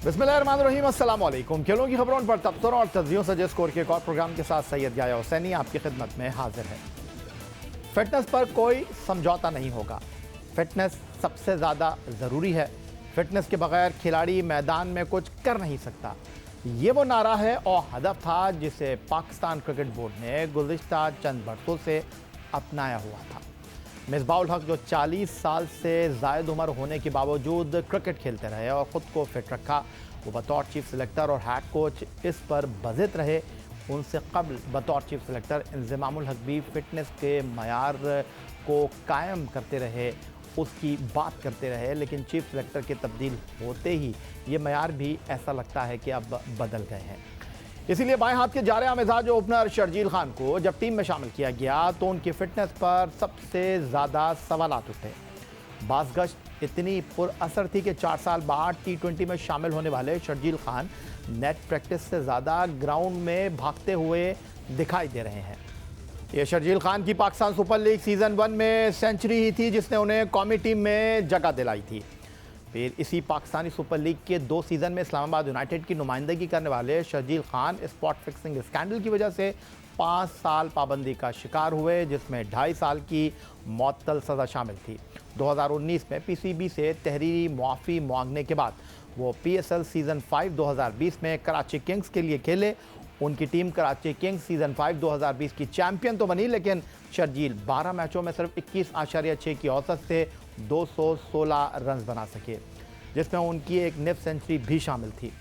बिस्मिल्लाहिर्रहमानिर्रहीम, अस्सलाम वालेकुम। खेलों की खबरों पर तबसरों और तज्जियों से स्कोर के एक और प्रोग्राम के साथ सैयद याया हुसैनी आपकी खिदमत में हाजिर है। फिटनेस पर कोई समझौता नहीं होगा। फिटनेस सबसे ज़्यादा ज़रूरी है। फिटनेस के बगैर खिलाड़ी मैदान में कुछ कर नहीं सकता। ये वो नारा है और हदफ था जिसे पाकिस्तान क्रिकेट बोर्ड ने गुज़िश्ता चंद बरसों से अपनाया हुआ था। मिसबाह-उल हक जो 40 साल से ज़ायद उम्र होने के बावजूद क्रिकेट खेलते रहे और ख़ुद को फिट रखा, वो बतौर चीफ सेलेक्टर और हेड कोच इस पर बज़िद रहे। उनसे कबल बतौर चीफ सेलेक्टर इंज़मामुल हक भी फिटनेस के मयार को कायम करते रहे, उसकी बात करते रहे। लेकिन चीफ सेलेक्टर के तब्दील होते ही ये मयार भी ऐसा लगता है कि अब बदल गए हैं। इसीलिए बाएं हाथ के जारिया मिजाज ओपनर शर्जील खान को जब टीम में शामिल किया गया तो उनकी फिटनेस पर सबसे ज़्यादा सवालात उठे। बाज़गश्त इतनी पुरअसर थी कि 4 साल बाद T20 में शामिल होने वाले शर्जील खान नेट प्रैक्टिस से ज़्यादा ग्राउंड में भागते हुए दिखाई दे रहे हैं। ये शर्जील खान की पाकिस्तान सुपर लीग सीज़न 1 में सेंचुरी ही थी जिसने उन्हें कौमी टीम में जगह दिलाई थी। फिर इसी पाकिस्तानी सुपर लीग के 2 सीज़न में इस्लामाबाद यूनाइटेड की नुमाइंदगी करने वाले Sharjeel Khan spot fixing scandal की वजह से 5 साल पाबंदी का शिकार हुए, जिसमें 2.5 साल की मअतल सज़ा शामिल थी। 2019 में PCB से तहरीरी मुआफ़ी मांगने के बाद वो PSL सीज़न 5 2020 में कराची किंग्स के लिए खेले। उनकी टीम कराची किंग्स सीज़न 5 2020 की चैंपियन तो बनी, लेकिन शर्जील 12 मैचों में सिर्फ 21.6 की औसत से 216 रन बना सके, जिसमें उनकी एक निफ सेंचुरी भी शामिल थी।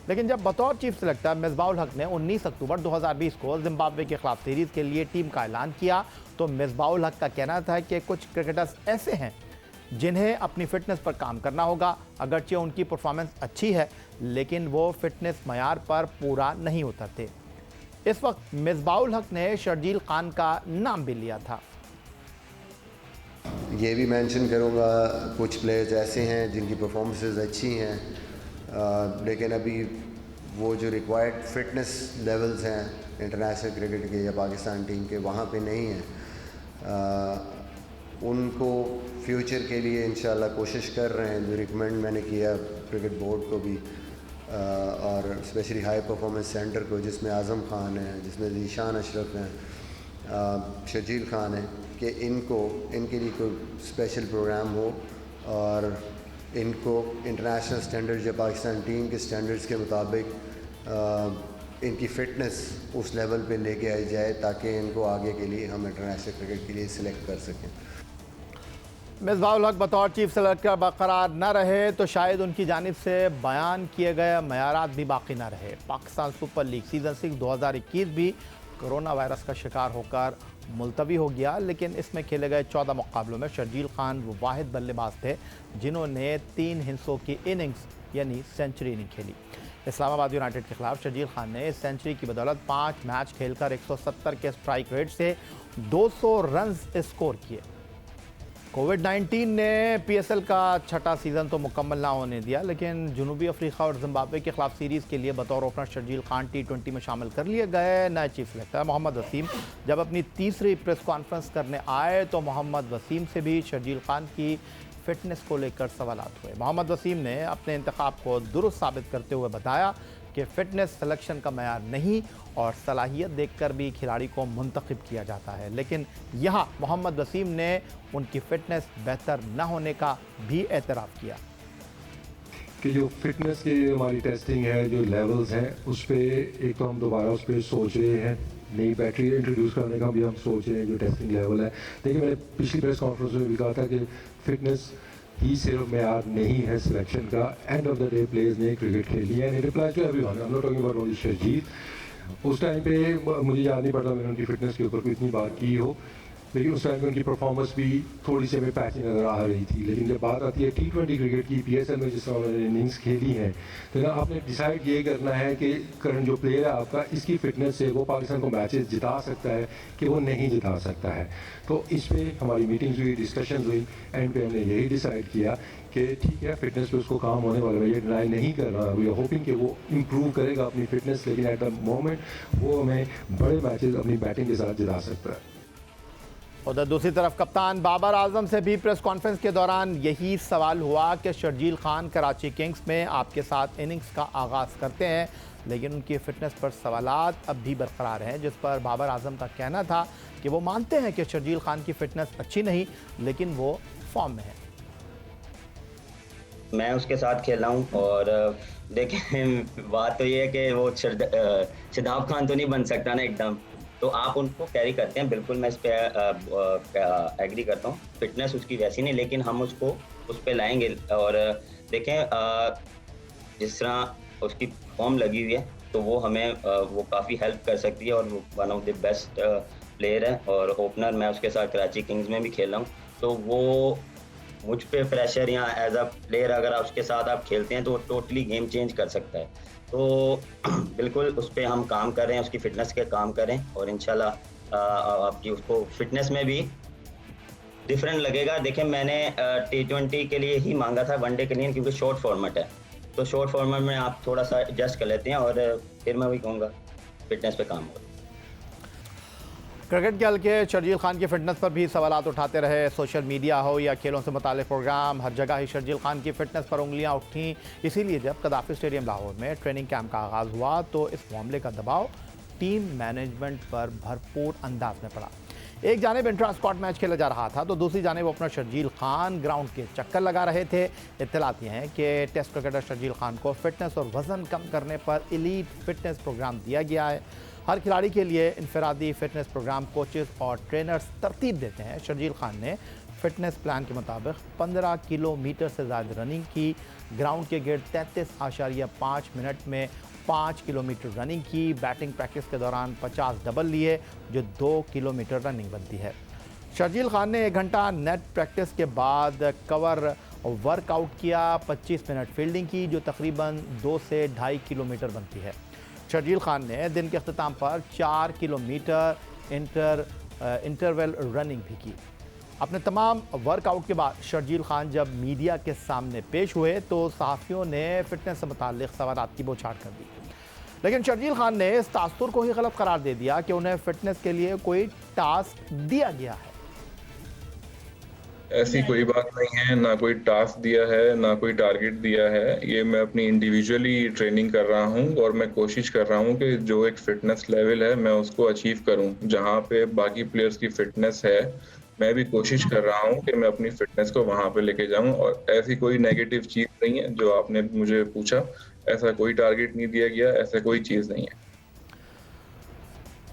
लेकिन जब बतौर चीफ सेलेक्टर मिसबाह-उल हक ने 19 अक्टूबर 2020 को जिम्बाब्वे के खिलाफ सीरीज़ के लिए टीम का ऐलान किया तो मिसबाह-उल हक का कहना था कि कुछ क्रिकेटर्स ऐसे हैं जिन्हें अपनी फ़िटनेस पर काम करना होगा। अगरचे उनकी परफॉर्मेंस अच्छी है लेकिन वो फिटनेस मयार पर पूरा नहीं उतरते। इस वक्त मिसबाह-उल हक ने शर्जील खान का नाम भी लिया था। ये भी मेंशन करूँगा, कुछ प्लेयर्स ऐसे हैं जिनकी परफॉर्मेंसेस अच्छी हैं लेकिन अभी वो जो रिक्वायर्ड फिटनेस लेवल्स हैं इंटरनेशनल क्रिकेट के या पाकिस्तान टीम के वहाँ पे नहीं हैं। उनको फ्यूचर के लिए इंशाल्लाह कोशिश कर रहे हैं। जो रिकमेंड मैंने किया क्रिकेट बोर्ड को भी और स्पेशली हाई परफॉर्मेंस सेंटर को, जिसमें आज़म खान है, जिसमें ज़ीशान अशरफ हैं, शर्जील खान है, कि इनके लिए कोई स्पेशल प्रोग्राम हो और इनको इंटरनेशनल स्टैंडर्ड्स या पाकिस्तान टीम के स्टैंडर्ड्स के मुताबिक इनकी फ़िटनेस उस लेवल पे लेके आई जाए ताकि इनको आगे के लिए हम इंटरनेशनल क्रिकेट के लिए सिलेक्ट कर सकें। मिसबाह-उल हक बतौर चीफ सेलेक्टर बरकरार न रहे तो शायद उनकी जानिब से बयान किए गए मयारात भी बाकी न रहे। पाकिस्तान सुपर लीग सीज़न 6 2021 भी कोरोना वायरस का शिकार होकर मुलतवी हो गया, लेकिन इसमें खेले गए 14 मुकाबलों में शर्जील खान वो वाहिद बल्लेबाज थे जिन्होंने 3 हिस्सों की इनिंग्स यानी सेंचुरी नहीं खेली। इस्लामाबाद यूनाइटेड के खिलाफ शर्जील खान ने इस सेंचुरी की बदौलत 5 मैच खेलकर 170 के स्ट्राइक रेट से 200 रन स्कोर किए। कोविड-19 ने PSL का छठा सीज़न तो मुकम्मल ना होने दिया, लेकिन जनूबी अफ्रीका और जिम्बाब्वे के खिलाफ सीरीज़ के लिए बतौर ओपनर शर्जील खान T20 में शामिल कर लिए गए। नए चीफ सेलेक्टर मोहम्मद वसीम जब अपनी तीसरी प्रेस कॉन्फ्रेंस करने आए तो मोहम्मद वसीम से भी शर्जील खान की फ़िटनेस को लेकर सवालात हुए। मोहम्मद वसीम ने अपने इंतखाब को दुरुस्त साबित करते हुए बताया कि फ़िटनेस सिलेक्शन का मयार नहीं और सलाहियत देखकर भी खिलाड़ी को मुंतखब किया जाता है। लेकिन यहाँ मोहम्मद वसीम ने उनकी फ़िटनेस बेहतर न होने का भी एतराफ़ किया कि जो फिटनेस की हमारी टेस्टिंग है, जो लेवल्स हैं, उस पर एक तो हम दोबारा उस पर सोच रहे हैं, नई बैटरी इंट्रोड्यूस करने का भी हम सोच रहे हैं जो टेस्टिंग लेवल है। देखिए, मैंने पिछली प्रेस कॉन्फ्रेंस में भी कहा था कि फिटनेस ही सिर्फ मेयार नहीं है सिलेक्शन का। End of the day players ने क्रिकेट खेली है। And reply to everyone, I am not talking about only Sharjeel. उस टाइम पे मुझे याद नहीं पड़ता मैंने उनकी फिटनेस के ऊपर कोई इतनी बात की हो, लेकिन उस टाइम में उनकी परफॉर्मेंस भी थोड़ी सी हमें पैची नज़र आ रही थी। लेकिन जब बात आती है T20 क्रिकेट की, PSL में जिस तरह उन्होंने इनिंग्स खेली है, तो ना आपने डिसाइड ये करना है कि करंट जो प्लेयर है आपका, इसकी फिटनेस से वो पाकिस्तान को मैचेस जिता सकता है कि वो नहीं जिता सकता है। तो इस पर हमारी मीटिंग्स हुई, डिस्कशन हुई, एंड पे हमने यही डिसाइड किया कि ठीक है, फिटनेस पे उसको काम होने वाला है, ये डिनाई नहीं कर रहा। वी आर होपिंग कि वो इम्प्रूव करेगा अपनी फिटनेस, लेकिन एट द मोमेंट वो हमें बड़े मैचेस अपनी बैटिंग के साथ जिता सकता है। उधर दूसरी तरफ कप्तान बाबर आजम से भी प्रेस कॉन्फ्रेंस के दौरान यही सवाल हुआ कि शर्जील खान कराची किंग्स में आपके साथ इनिंग्स का आगाज़ करते हैं, लेकिन उनकी फ़िटनेस पर सवालात अब भी बरकरार हैं, जिस पर बाबर आजम का कहना था कि वो मानते हैं कि शर्जील खान की फ़िटनेस अच्छी नहीं, लेकिन वो फॉर्म में है। मैं उसके साथ खेला हूँ और देखें बात तो ये है कि वो शदाब खान तो नहीं बन सकता ना एकदम, तो आप उनको कैरी करते हैं, बिल्कुल मैं इस पर एग्री करता हूँ। फिटनेस उसकी वैसी नहीं, लेकिन हम उसको उस पर लाएंगे। और देखें जिस तरह उसकी फॉर्म लगी हुई है तो वो हमें वो काफ़ी हेल्प कर सकती है और वो one of the best player है। और ओपनर मैं उसके साथ कराची किंग्स में भी खेला हूँ, तो वो मुझ पे प्रेशर या एज अ प्लेयर अगर आप उसके साथ आप खेलते हैं तो वो टोटली गेम चेंज कर सकता है। तो बिल्कुल उस पर हम काम कर रहे हैं, उसकी फ़िटनेस के काम करें और इंशाल्लाह आपकी उसको फ़िटनेस में भी डिफरेंट लगेगा। देखें मैंने T20 के लिए ही मांगा था, वनडे के लिए, क्योंकि शॉर्ट फॉर्मेट है, तो शॉर्ट फॉर्मेट में आप थोड़ा सा एडजस्ट कर लेते हैं और फिर मैं वही कहूँगा फिटनेस पे काम हो। क्रिकेट के हल्के शर्जील खान की फ़िटनेस पर भी सवालात उठाते रहे। सोशल मीडिया हो या खेलों से मुताल्लिक़ प्रोग्राम, हर जगह ही शर्जील खान की फ़िटनेस पर उंगलियां उठीं। इसीलिए जब कदाफ़ी स्टेडियम लाहौर में ट्रेनिंग कैंप का आगाज़ हुआ तो इस मामले का दबाव टीम मैनेजमेंट पर भरपूर अंदाज में पड़ा। एक जानिब इंट्रा स्क्वाड मैच खेला जा रहा था तो दूसरी जानिब ओपनर शर्जील खान ग्राउंड के चक्कर लगा रहे थे। इत्तलात ये हैं कि टेस्ट क्रिकेटर शर्जील खान को फ़िटनेस और वज़न कम करने पर एलीट फ़िटनेस प्रोग्राम दिया गया है। हर खिलाड़ी के लिए इनफरादी फ़िटनेस प्रोग्राम कोचेस और ट्रेनर्स तरतीब देते हैं। शर्जील खान ने फ़िटनेस प्लान के मुताबिक 15 किलोमीटर से ज़्यादा रनिंग की, ग्राउंड के गिर्द 33.5 मिनट में 5 किलोमीटर रनिंग की, बैटिंग प्रैक्टिस के दौरान 50 डबल लिए, जो 2 किलोमीटर रनिंग बनती है। शर्जील खान ने 1 घंटा नेट प्रैक्टिस के बाद कवर वर्कआउट किया, 25 मिनट फील्डिंग की, जो तकरीबन 2 से 2.5 किलोमीटर बनती है। शर्जील खान ने दिन के अख्ताम पर 4 किलोमीटर इंटरवल रनिंग भी की। अपने तमाम वर्कआउट के बाद शर्जील खान जब मीडिया के सामने पेश हुए तो सहाफ़ियों ने फ़िटनेस से मुताल्लिक़ सवालात की बौछार कर दी, लेकिन शर्जील खान ने इस तासुर को ही गलत करार दे दिया कि उन्हें फ़िटनेस के लिए कोई टास्क दिया गया है। ऐसी कोई बात नहीं है, ना कोई टास्क दिया है, ना कोई टारगेट दिया है। ये मैं अपनी इंडिविजुअली ट्रेनिंग कर रहा हूँ और मैं कोशिश कर रहा हूँ कि जो एक फ़िटनेस लेवल है मैं उसको अचीव करूँ। जहाँ पे बाकी प्लेयर्स की फ़िटनेस है, मैं भी कोशिश कर रहा हूँ कि मैं अपनी फ़िटनेस को वहाँ पे लेके जाऊँ। और ऐसी कोई नेगेटिव चीज़ नहीं है जो आपने मुझे पूछा, ऐसा कोई टारगेट नहीं दिया गया, ऐसा कोई चीज़ नहीं है।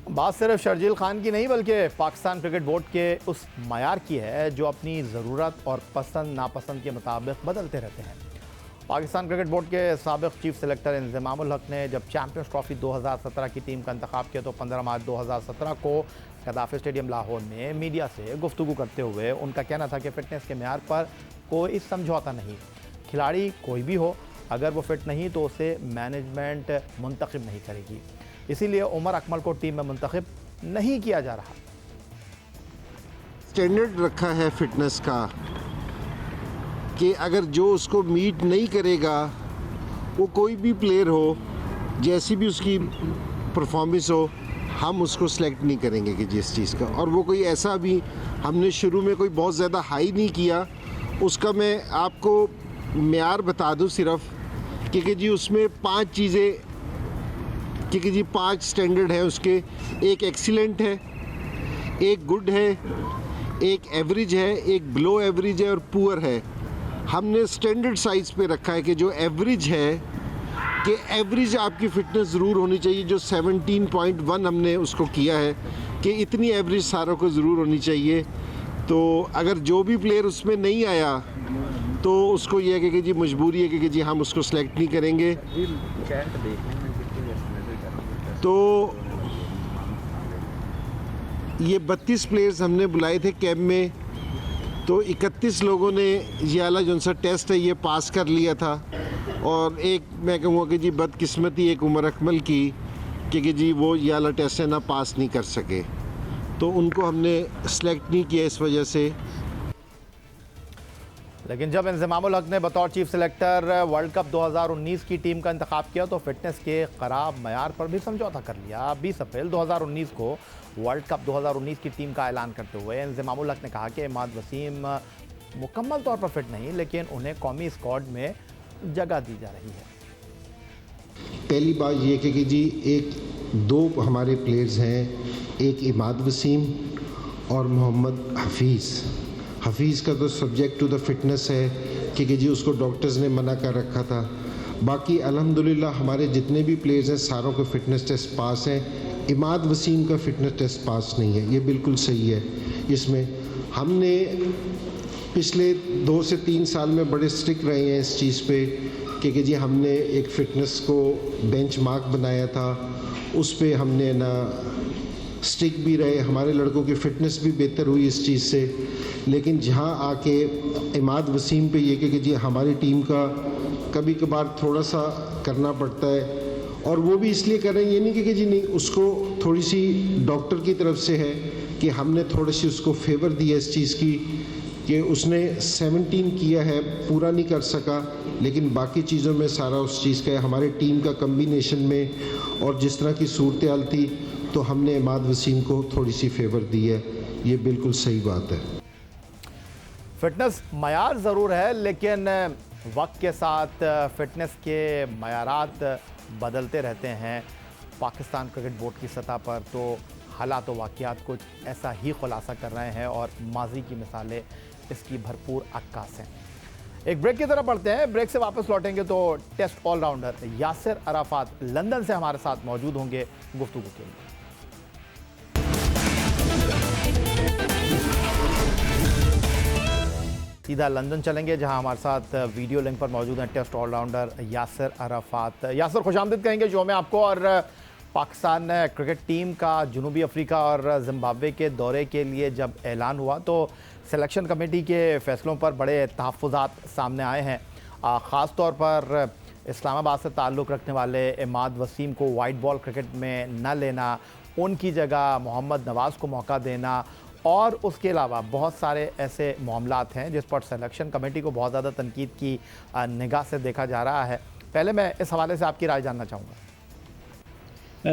बात सिर्फ शर्जील खान की नहीं बल्कि पाकिस्तान क्रिकेट बोर्ड के उस मयार की है जो अपनी ज़रूरत और पसंद नापसंद के मुताबिक बदलते रहते हैं। पाकिस्तान क्रिकेट बोर्ड के साबिक़ चीफ सेलेक्टर इंज़मामुल हक ने जब चैम्पियंस ट्रॉफ़ी 2017 की टीम का इंतखाब किया तो 15 मार्च 2017 को कदाफ़ी स्टेडियम लाहौर में मीडिया से गुफ्तगू करते हुए उनका कहना था कि फ़िटनेस के मयार पर कोई समझौता नहीं। खिलाड़ी कोई भी हो, अगर वो फिट नहीं तो उसे मैनेजमेंट मुंतखब नहीं करेगी, इसीलिए उमर अकमल को टीम में मुंतखब नहीं किया जा रहा। स्टैंडर्ड रखा है फिटनेस का कि अगर जो उसको मीट नहीं करेगा, वो कोई भी प्लेयर हो, जैसी भी उसकी परफॉर्मेंस हो, हम उसको सेलेक्ट नहीं करेंगे कि जिस चीज़ का। और वो कोई ऐसा भी हमने शुरू में कोई बहुत ज़्यादा हाई नहीं किया। उसका मैं आपको मेयार बता दूं सिर्फ कि जी उसमें 5 चीज़ें, क्योंकि जी 5 स्टैंडर्ड है उसके। एक एक्सीलेंट है, एक गुड है, एक एवरेज है, एक बिलो एवरेज है और पुअर है। हमने स्टैंडर्ड साइज़ पे रखा है कि जो एवरेज है कि एवरेज आपकी फ़िटनेस ज़रूर होनी चाहिए। जो 17.1 हमने उसको किया है कि इतनी एवरेज सारों को ज़रूर होनी चाहिए। तो अगर जो भी प्लेयर उसमें नहीं आया तो उसको ये है कि जी मजबूरी है कि जी हम उसको सेलेक्ट नहीं करेंगे। तो ये 32 प्लेयर्स हमने बुलाए थे कैंप में, तो 31 लोगों ने ये वाला जो सा टेस्ट है ये पास कर लिया था। और एक मैं कहूँगा कि जी बदकिस्मती एक उमर अकमल की कि जी वो ये वाला टेस्ट है ना पास नहीं कर सके, तो उनको हमने सेलेक्ट नहीं किया इस वजह से। लेकिन जब इंज़मामुल हक ने बतौर चीफ सेलेक्टर वर्ल्ड कप 2019 की टीम का इंतखाब किया तो फिटनेस के ख़राब मयार पर भी समझौता कर लिया। 20 अप्रैल 2019 को वर्ल्ड कप 2019 की टीम का ऐलान करते हुए इंज़मामुल हक ने कहा कि इमाद वसीम मुकम्मल तौर पर फिट नहीं, लेकिन उन्हें कौमी स्क्वाड में जगह दी जा रही है। पहली बात ये कि जी दो हमारे प्लेयर्स हैं, एक इमाद वसीम और मोहम्मद हफीज़ का तो सब्जेक्ट टू द फिटनेस है कि जी उसको डॉक्टर्स ने मना कर रखा था। बाकी अल्हम्दुलिल्लाह हमारे जितने भी प्लेयर्स हैं सारों के फ़िटनेस टेस्ट पास हैं। इमाद वसीम का फ़िटनेस टेस्ट पास नहीं है, ये बिल्कुल सही है। इसमें हमने पिछले 2 से 3 साल में बड़े स्ट्रिक्ट रहे हैं इस चीज़ पे कि जी हमने एक फ़िटनेस को बेंच मार्क बनाया था, उस पे हमने ना स्टिक भी रहे, हमारे लड़कों की फ़िटनेस भी बेहतर हुई इस चीज़ से। लेकिन जहाँ आके इमाद वसीम पे ये कि जी हमारी टीम का कभी कभार थोड़ा सा करना पड़ता है, और वो भी इसलिए कर रहे हैं, ये नहीं कि जी नहीं, उसको थोड़ी सी डॉक्टर की तरफ से है कि हमने थोड़ी सी उसको फेवर दिया इस चीज़ की कि उसने 17 किया है, पूरा नहीं कर सका, लेकिन बाकी चीज़ों में सारा उस चीज़ का है। हमारी टीम का कम्बिनेशन में और जिस तरह की सूरत हाल थी तो हमने इमाद वसीम को थोड़ी सी फेवर दी है, ये बिल्कुल सही बात है। फिटनेस मयार ज़रूर है, लेकिन वक्त के साथ फिटनेस के मयारात बदलते रहते हैं। पाकिस्तान क्रिकेट बोर्ड की सतह पर तो हालात व वाक़ियात कुछ ऐसा ही खुलासा कर रहे हैं और माजी की मिसालें इसकी भरपूर अक्कास हैं। एक ब्रेक की तरफ बढ़ते हैं। ब्रेक से वापस लौटेंगे तो test allrounder Yasir Arafat London से हमारे साथ मौजूद होंगे गुफ्तगू के लिए। सीधा लंदन चलेंगे जहां हमारे साथ वीडियो लिंक पर मौजूद हैं टेस्ट ऑलराउंडर यासिर अराफात। यासिर, खुशामदीद कहेंगे शो में आपको। और पाकिस्तान क्रिकेट टीम का जनूबी अफ्रीका और जिम्बाब्वे के दौरे के लिए जब ऐलान हुआ तो सिलेक्शन कमेटी के फ़ैसलों पर बड़े तहफ़्फ़ुज़ात सामने आए हैं। ख़ास तौर पर इस्लामाबाद से ताल्लुक़ रखने वाले इमाद वसीम को वाइट बॉल क्रिकेट में न लेना, उनकी जगह मोहम्मद नवाज़ को मौका देना, और उसके अलावा बहुत सारे ऐसे मामलात हैं जिस पर सिलेक्शन कमेटी को बहुत ज़्यादा तनकीद की निगाह से देखा जा रहा है। पहले मैं इस हवाले से आपकी राय जानना चाहूँगा।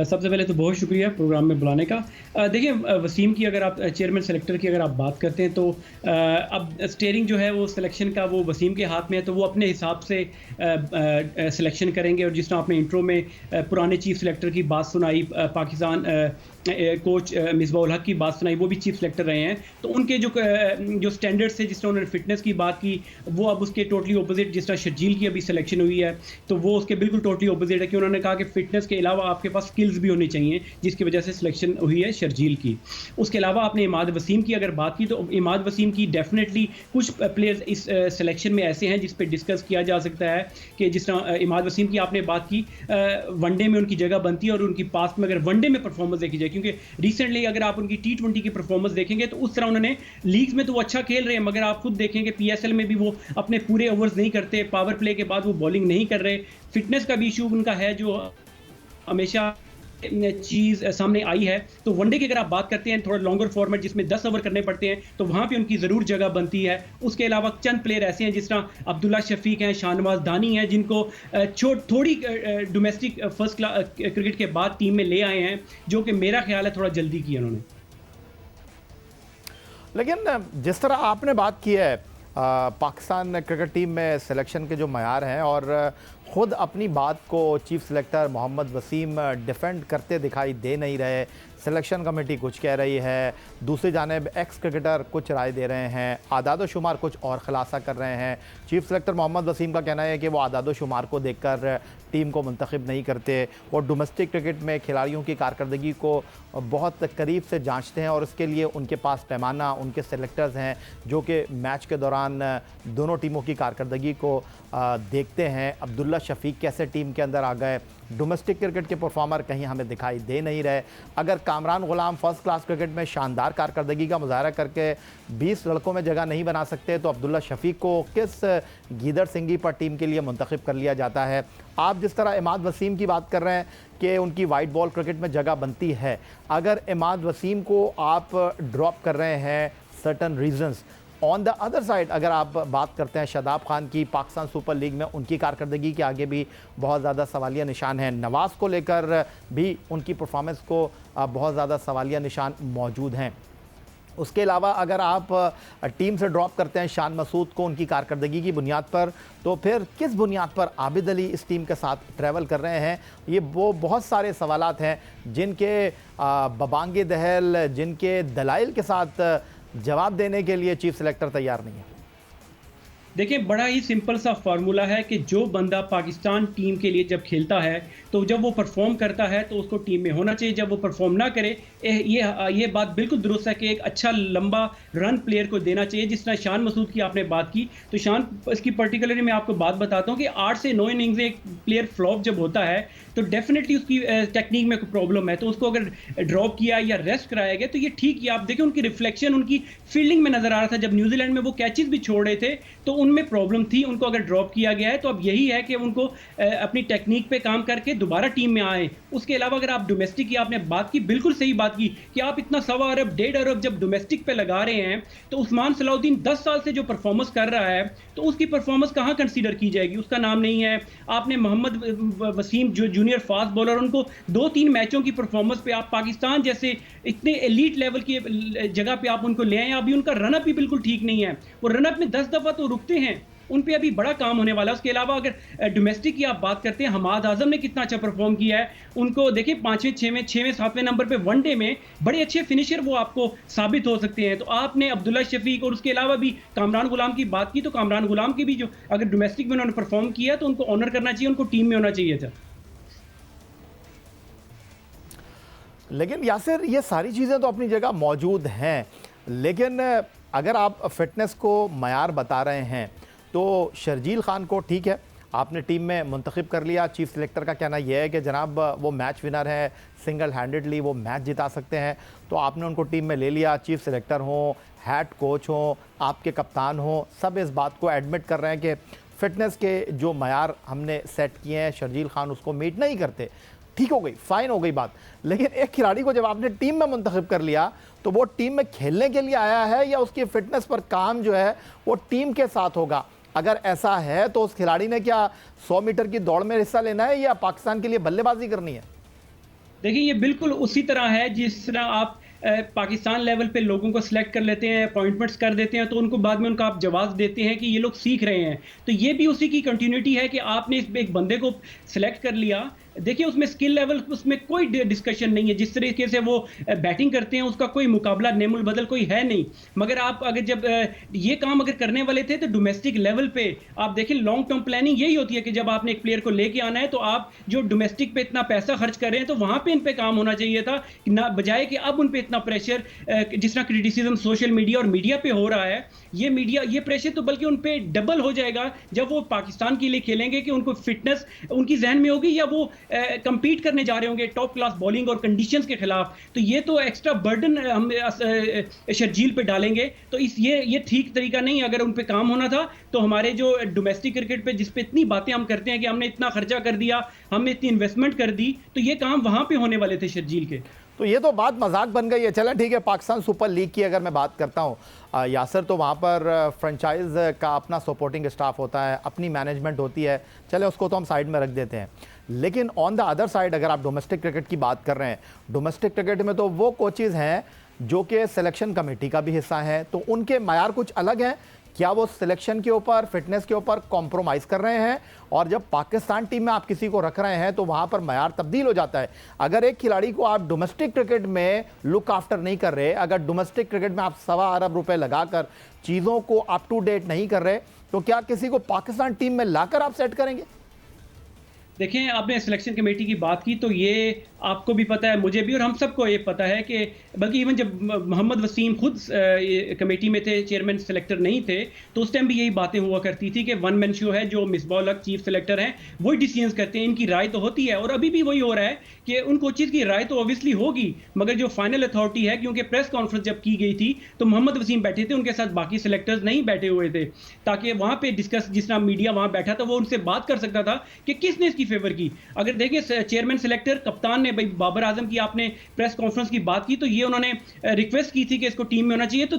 सबसे पहले तो बहुत शुक्रिया प्रोग्राम में बुलाने का। देखिए, वसीम की अगर आप चेयरमैन सेलेक्टर की अगर आप बात करते हैं तो अब स्टीयरिंग जो है वो सिलेक्शन का वो वसीम के हाथ में है, तो वो अपने हिसाब से सिलेक्शन करेंगे। और जिस तरह आपने इंट्रो में पुराने चीफ सेलेक्टर की बात सुनाई, पाकिस्तान कोच मिसबाह उल हक की बात सुनाई, वो भी चीफ सेलेक्टर रहे हैं, तो उनके जो स्टैंडर्ड्स थे, जिस तरह उन्होंने फिटनेस की बात की, वो अब उसके टोटली ऑपोजिट। जिस तरह शर्जील की अभी सिलेक्शन हुई है तो वो उसके बिल्कुल टोटली ऑपोजिट है कि उन्होंने कहा कि फिटनेस के अलावा आपके पास स्किल्स भी होनी चाहिए, जिसकी वजह से सिलेक्शन हुई है शर्जील की। उसके अलावा आपने इमाद वसीम की अगर बात की तो इमाद वसीम की डेफिनेटली कुछ प्लेयर्स इस सिलेक्शन में ऐसे हैं जिस पे डिस्कस किया जा सकता है कि जिस तरह इमाद वसीम की आपने बात की, वनडे में उनकी जगह बनती है, और उनकी पास में अगर वनडे में परफॉर्मेंस देखी जाए, क्योंकि रिसेंटली अगर आप उनकी T20 की परफॉर्मेंस देखेंगे तो उस तरह उन्होंने लीग्स में तो वो अच्छा खेल रहे हैं, मगर आप खुद देखेंगे PSL में भी वो अपने पूरे ओवर्स नहीं करते, पावर प्ले के बाद वो बॉलिंग नहीं कर रहे। फिटनेस का भी इशू उनका है जो हमेशा चीज़ सामने आई है। तो वनडे की अगर आप बात करते हैं, थोड़ा लॉन्गर फॉर्मेट जिसमें 10 ओवर करने पड़ते हैं, तो वहाँ पे उनकी ज़रूर जगह बनती है। उसके अलावा चंद प्लेयर ऐसे हैं जिस तरह अब्दुल्ला शफीक हैं, शाहनवाज दानी हैं, जिनको थोड़ी डोमेस्टिक फर्स्ट क्लास क्रिकेट के बाद टीम में ले आए हैं, जो कि मेरा ख्याल है थोड़ा जल्दी किया उन्होंने। लेकिन जिस तरह आपने बात की है पाकिस्तान क्रिकेट टीम में सिलेक्शन के जो मयार हैं, और ख़ुद अपनी बात को chief selector Mohammad Wasim defend करते दिखाई दे नहीं रहे। सिलेक्शन कमेटी कुछ कह रही है, दूसरी जानिब एक्स क्रिकेटर कुछ राय दे रहे हैं, आदाद शुमार कुछ और खुलासा कर रहे हैं। चीफ सेलेक्टर मोहम्मद वसीम का कहना है कि वो आदाद शुमार को देखकर टीम को मुंतखब नहीं करते, वो डोमेस्टिक क्रिकेट में खिलाड़ियों की कारकर्दगी को बहुत करीब से जांचते हैं, और इसके लिए उनके पास पैमाना, उनके सेलेक्टर्स हैं जो कि मैच के दौरान दोनों टीमों की कारकर्दगी को देखते हैं। अब्दुल्ला शफीक कैसे टीम के अंदर आ गए, डोमेस्टिक क्रिकेट के परफॉर्मर कहीं हमें दिखाई दे नहीं रहे। अगर कामरान गुलाम फर्स्ट क्लास क्रिकेट में शानदार कारकर्दगी का मुजाहरा करके 20 लड़कों में जगह नहीं बना सकते, तो अब्दुल्ला शफीक को किस गीदड़ सिंगी पर टीम के लिए मुंतखब कर लिया जाता है। आप जिस तरह इमाद वसीम की बात कर रहे हैं कि उनकी वाइट बॉल क्रिकेट में जगह बनती है, अगर इमाद वसीम को आप ड्रॉप कर रहे हैं certain reasons, on the other side अगर आप बात करते हैं शादाब खान की, पाकिस्तान सुपर लीग में उनकी कारकर्दगी के आगे भी बहुत ज़्यादा सवालिया निशान है। नवाज़ को लेकर भी उनकी परफॉर्मेंस को बहुत ज़्यादा सवालिया निशान मौजूद हैं। उसके अलावा अगर आप टीम से ड्रॉप करते हैं शान मसूद को उनकी कारकर्दगी की बुनियाद पर, तो फिर किस बुनियाद पर आबिद अली इस टीम के साथ ट्रैवल कर रहे हैं? ये वो बहुत सारे सवालात हैं जिनके बबांगे दहल, जिनके दलाइल के साथ जवाब देने के लिए चीफ सेलेक्टर तैयार नहीं है। देखिए, बड़ा ही सिंपल सा फार्मूला है कि जो बंदा पाकिस्तान टीम के लिए जब खेलता है तो जब वो परफॉर्म करता है तो उसको टीम में होना चाहिए। जब वो परफॉर्म ना करे, ये बात बिल्कुल दुरुस्त है कि एक अच्छा लंबा रन प्लेयर को देना चाहिए। जिस तरह शान मसूद की आपने बात की, तो शान इसकी पर्टिकुलरली मैं आपको बात बताता हूँ कि 8 से 9 इनिंग्स एक प्लेयर फ्लॉप जब होता है तो डेफिनेटली उसकी टेक्निक में कोई प्रॉब्लम है, तो उसको अगर ड्रॉप किया या रेस्ट कराया गया तो ये ठीक किया। आप देखें उनकी रिफ्लेक्शन उनकी फील्डिंग में नजर आ रहा था। जब न्यूजीलैंड में वो कैचेस भी छोड़ रहे थे तो उनमें प्रॉब्लम थी, उनको अगर ड्रॉप किया गया है तो अब यही है कि उनको अपनी टेक्निक पे काम करके दोबारा टीम में आए। उसके अलावा अगर आप डोमेस्टिक की आपने बात की, बिल्कुल सही बात की कि आप इतना 1.25 अरब 1.5 अरब जब डोमेस्टिक पे लगा रहे हैं तो उस्मान सलाउद्दीन 10 साल से जो परफॉर्मेंस कर रहा है तो उसकी परफॉर्मेंस कहाँ कंसीडर की जाएगी? उसका नाम नहीं है। आपने मोहम्मद वसीम जो जूनियर फास्ट बॉलर, उनको 2-3 मैचों की परफॉर्मेंस पे आप पाकिस्तान जैसे इतने एलीट लेवल की जगह पे आप उनको ले आए। अभी उनका रनअप भी बिल्कुल ठीक नहीं है, वो रनअप में 10 दफा तो रुकते हैं, उन पे अभी बड़ा काम होने वाला है। उसके अलावा अगर डोमेस्टिक की आप बात करते हैं, हमाद आजम ने कितना अच्छा परफॉर्म किया है। उनको देखिए 5वें 6वें 6वें 7वें नंबर पे वनडे में बड़े अच्छे फिनिशर वो आपको साबित हो सकते हैं। तो आपने अब्दुल्ला शफीक और उसके अलावा भी कामरान गुलाम की बात की, तो कामरान गुलाम की भी जो अगर डोमेस्टिक में उन्होंने परफॉर्म किया तो उनको ऑनर करना चाहिए, उनको टीम में होना चाहिए था। लेकिन यासिर, ये सारी चीज़ें तो अपनी जगह मौजूद हैं, लेकिन अगर आप फिटनेस को मयार बता रहे हैं तो शर्जील खान को ठीक है आपने टीम में मुंतखब कर लिया। चीफ सेलेक्टर का कहना यह है कि जनाब वो मैच विनर है, सिंगल हैंडेडली वो मैच जिता सकते हैं, तो आपने उनको टीम में ले लिया। चीफ सेलेक्टर हों, हेड कोच हों, आपके कप्तान हों, सब इस बात को एडमिट कर रहे हैं कि फ़िटनेस के जो मयार हमने सेट किए हैं शर्जील खान उसको मीट नहीं करते। ठीक हो गई, फ़ाइन हो गई बात। लेकिन एक खिलाड़ी को जब आपने टीम में मुंतखब कर लिया तो वो टीम में खेलने के लिए आया है या उसकी फ़िटनेस पर काम जो है वो टीम के साथ होगा? अगर ऐसा है तो उस खिलाड़ी ने क्या 100 मीटर की दौड़ में हिस्सा लेना है या पाकिस्तान के लिए बल्लेबाजी करनी है? देखिए, ये बिल्कुल उसी तरह है जिस तरह आप पाकिस्तान लेवल पे लोगों को सिलेक्ट कर लेते हैं, अपॉइंटमेंट्स कर देते हैं, तो उनको बाद में उनका आप जवाब देते हैं कि ये लोग सीख रहे हैं। तो ये भी उसी की कंटिन्यूटी है कि आपने इस एक बंदे को सिलेक्ट कर लिया। देखिए, उसमें स्किल लेवल उसमें कोई डिस्कशन नहीं है। जिस तरीके से वो बैटिंग करते हैं उसका कोई मुकाबला नेमुल बदल कोई है नहीं। मगर आप अगर जब ये काम अगर करने वाले थे तो डोमेस्टिक लेवल पे आप देखें, लॉन्ग टर्म प्लानिंग यही होती है कि जब आपने एक प्लेयर को लेके आना है तो आप जो डोमेस्टिक पे इतना पैसा खर्च कर रहे हैं तो वहां पे इन पे काम होना चाहिए था, ना बजाय कि अब उन पे इतना प्रेशर, जिस तरह क्रिटिसिज्म सोशल मीडिया और मीडिया पे हो रहा है, ये प्रेशर तो बल्कि उन पे डबल हो जाएगा जब वो पाकिस्तान के लिए खेलेंगे कि उनको फिटनेस उनकी जहन में होगी या वो कंपीट करने जा रहे होंगे टॉप क्लास बॉलिंग और कंडीशंस के खिलाफ। तो ये तो एक्स्ट्रा बर्डन हम शर्जील पे डालेंगे, तो ये ठीक तरीका नहीं। अगर उन पे काम होना था तो हमारे जो डोमेस्टिक क्रिकेट पे जिस पे इतनी बातें हम करते हैं कि हमने इतना खर्चा कर दिया, हमने इतनी इन्वेस्टमेंट कर दी, तो ये काम वहां पे होने वाले थे शर्जील के। तो ये तो बात मजाक बन गई है। चलें ठीक है, पाकिस्तान सुपर लीग की अगर मैं बात करता हूँ यासर, तो वहाँ पर फ्रेंचाइज का अपना सपोर्टिंग स्टाफ होता है, अपनी मैनेजमेंट होती है, चले उसको तो हम साइड में रख देते हैं। लेकिन ऑन द अदर साइड अगर आप डोमेस्टिक क्रिकेट की बात कर रहे हैं, डोमेस्टिक क्रिकेट में तो वो कोचेज़ हैं जो कि सिलेक्शन कमेटी का भी हिस्सा हैं, तो उनके मयार कुछ अलग हैं। क्या वो सिलेक्शन के ऊपर, फिटनेस के ऊपर कॉम्प्रोमाइज़ कर रहे हैं? और जब पाकिस्तान टीम में आप किसी को रख रहे हैं तो वहाँ पर मयार तब्दील हो जाता है। अगर एक खिलाड़ी को आप डोमेस्टिक क्रिकेट में लुक आफ्टर नहीं कर रहे, अगर डोमेस्टिक क्रिकेट में आप 1.25 अरब रुपए लगाकर चीज़ों को अप टू डेट नहीं कर रहे, तो क्या किसी को पाकिस्तान टीम में लाकर आप सेट करेंगे? देखें, आपने सिलेक्शन कमेटी की बात की तो ये आपको भी पता है, मुझे भी, और हम सबको ये पता है कि बल्कि इवन जब मोहम्मद वसीम खुद कमेटी में थे, चेयरमैन सेलेक्टर नहीं थे, तो उस टाइम भी यही बातें हुआ करती थी कि वन मैन शो है, जो मिसबाह हक चीफ सेलेक्टर हैं वही डिसीजंस करते हैं, इनकी राय तो होती है। और अभी भी वही हो रहा है कि उन कोचेज़ की राय तो ऑब्वियसली होगी, मगर जो फाइनल अथॉरिटी है, क्योंकि प्रेस कॉन्फ्रेंस जब की गई थी तो मोहम्मद वसीम बैठे थे, उनके साथ बाकी सेलेक्टर्स नहीं बैठे हुए थे, ताकि वहाँ पर डिस्कस, जिस तरह मीडिया वहाँ बैठा था वो उनसे बात कर सकता था कि किसने इसकी की फेवर की। अगर देखिए चेयरमैन सेलेक्टर कप्तान ने भाई बाबर आजम की आपने प्रेस कॉन्फ्रेंस की बात की तो ये उन्होंने रिक्वेस्ट की थी कि इसको टीम में होना चाहिए। तो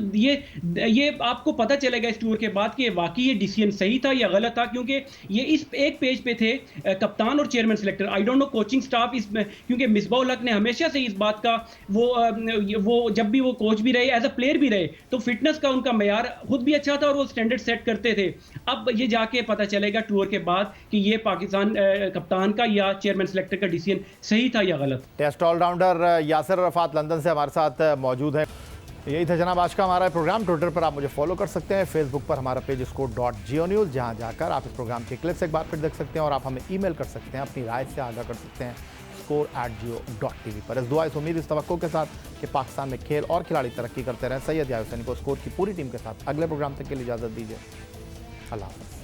ये आपको पता चलेगा इस टूर के बाद कि वाकई ये डिसीजन सही था या गलत था, क्योंकि ये इस एक पेज पे थे कप्तान और chairman selector. I don't know coaching staff इस, क्योंकि मिसबाह-उल हक ने हमेशा से इस बात का वो जब भी वो कोच भी रहे एज अ प्लेयर भी रहे तो फिटनेस का उनका मेयार खुद भी अच्छा था और वो स्टैंडर्ड सेट करते थे। अब ये जाके पता चलेगा टूर के बाद कि ये पाकिस्तान कप्तान का या चेयरमैन सेलेक्टर का डिसीजन सही था या गलत। Test allrounder Yasir Arfat London से हमारे साथ मौजूद है। यही था जनाब आज का हमारा प्रोग्राम। ट्विटर पर आप मुझे फॉलो कर सकते हैं, फेसबुक पर हमारा पेज score.geo-news, जहां जाकर आप इस प्रोग्राम के क्लिप्स एक बार फिर देख सकते हैं और आप हमें ईमेल कर सकते हैं, अपनी राय से आगाह कर सकते हैं score@geo.tv पर। इस दुआ, इस उम्मीद, इस तवक्को के साथ कि पाकिस्तान में खेल और खिलाड़ी तरक्की करते रहें, सैयद याहिया हुसैनी को स्कोर की पूरी टीम के साथ अगले प्रोग्राम तक के लिए इजाज़त दीजिए। अल्लाह हाफ़िज़।